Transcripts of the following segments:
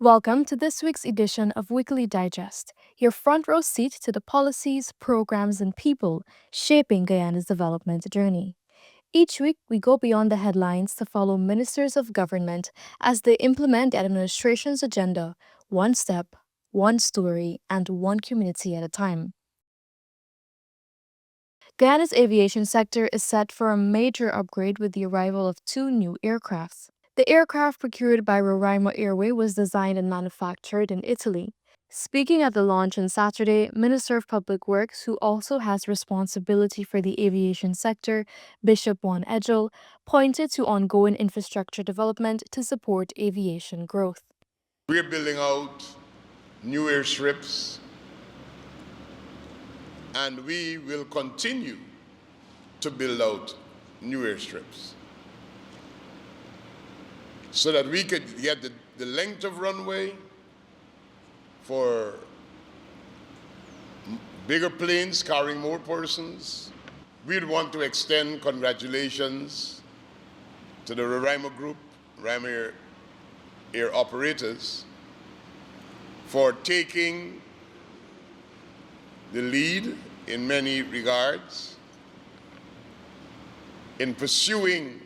Welcome to this week's edition of Weekly Digest, your front row seat to the policies, programs, and people shaping Guyana's development journey. Each week, we go beyond the headlines to follow ministers of government as they implement the administration's agenda, one step, one story, and one community at a time. Guyana's aviation sector is set for a major upgrade with the arrival of two new aircrafts. The aircraft procured by Roraima Airways was designed and manufactured in Italy. Speaking at the launch on Saturday, Minister of Public Works, who also has responsibility for the aviation sector, Bishop Juan Edghill, pointed to ongoing infrastructure development to support aviation growth. We're building out new airstrips, and we will continue to build out new airstrips so that we could get the length of runway for bigger planes carrying more persons. We'd want to extend congratulations to the Roraima Group, Roraima Air Operators, for taking the lead in many regards in pursuing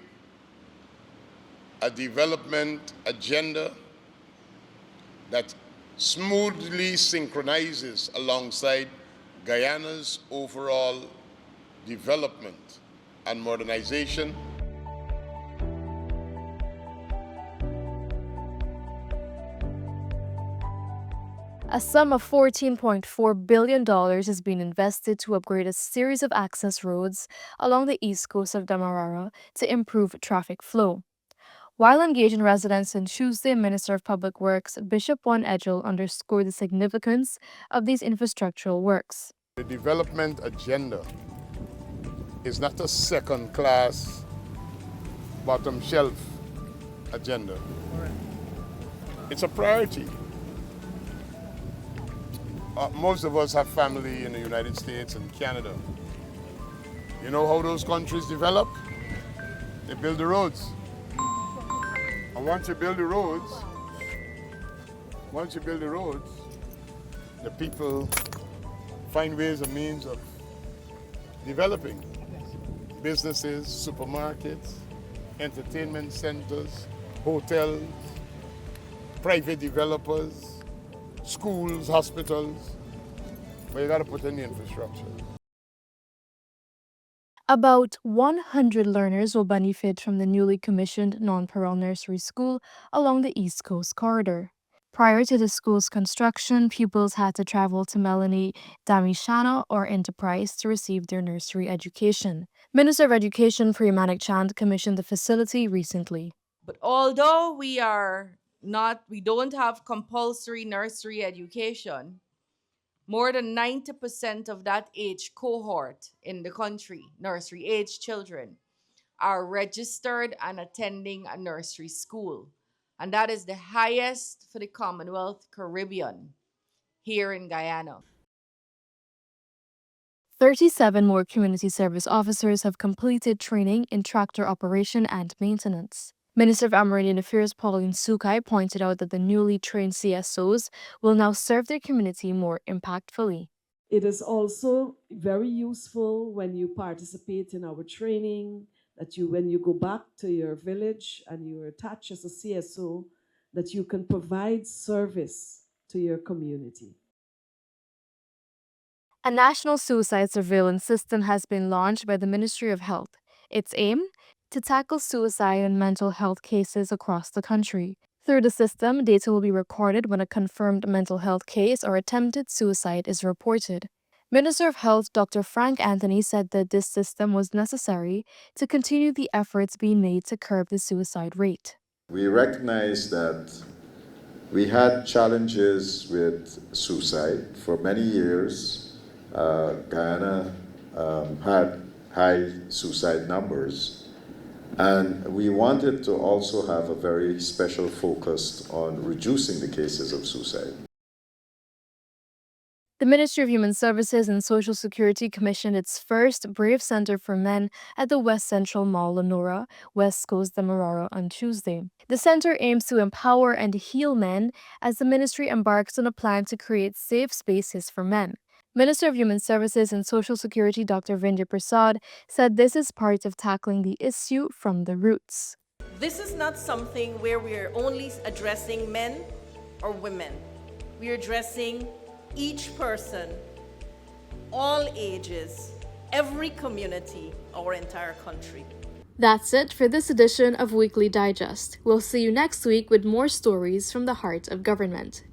a development agenda that smoothly synchronizes alongside Guyana's overall development and modernization. A sum of $14.4 billion is being invested to upgrade a series of access roads along the east coast of Demerara to improve traffic flow. While engaging residents on Tuesday, Minister of Public Works Bishop Juan Edghill underscored the significance of these infrastructural works. The development agenda is not a second-class, bottom-shelf agenda. It's a priority. Most of us have family in the United States and Canada. You know how those countries develop? They build the roads. And once you build the roads, the people find ways and means of developing businesses, supermarkets, entertainment centers, hotels, private developers, schools, hospitals, but you got to put in the infrastructure. About 100 learners will benefit from the newly commissioned non-parole nursery school along the East Coast corridor. Prior to the school's construction, pupils had to travel to Melanie Damishana or Enterprise to receive their nursery education. Minister of Education Premanik Chand commissioned the facility recently. But although we don't have compulsory nursery education, more than 90% of that age cohort in the country, nursery age children, are registered and attending a nursery school. And that is the highest for the Commonwealth Caribbean here in Guyana. 37 more community service officers have completed training in tractor operation and maintenance. Minister of Amerindian Affairs Pauline Sukai pointed out that the newly trained CSOs will now serve their community more impactfully. It is also very useful when you participate in our training, that when you go back to your village and you are attached as a CSO, that you can provide service to your community. A national suicide surveillance system has been launched by the Ministry of Health. Its aim? To tackle suicide and mental health cases across the country. Through the system, data will be recorded when a confirmed mental health case or attempted suicide is reported. Minister of Health Dr. Frank Anthony said that this system was necessary to continue the efforts being made to curb the suicide rate. We recognize that we had challenges with suicide. For many years, Guyana had high suicide numbers. And we wanted to also have a very special focus on reducing the cases of suicide. The Ministry of Human Services and Social Security commissioned its first Brave Center for Men at the West Central Mall, Lenora, West Coast Demerara on Tuesday. The center aims to empower and heal men as the ministry embarks on a plan to create safe spaces for men. Minister of Human Services and Social Security Dr. Vindya Prasad said this is part of tackling the issue from the roots. This is not something where we are only addressing men or women. We are addressing each person, all ages, every community, our entire country. That's it for this edition of Weekly Digest. We'll see you next week with more stories from the heart of government.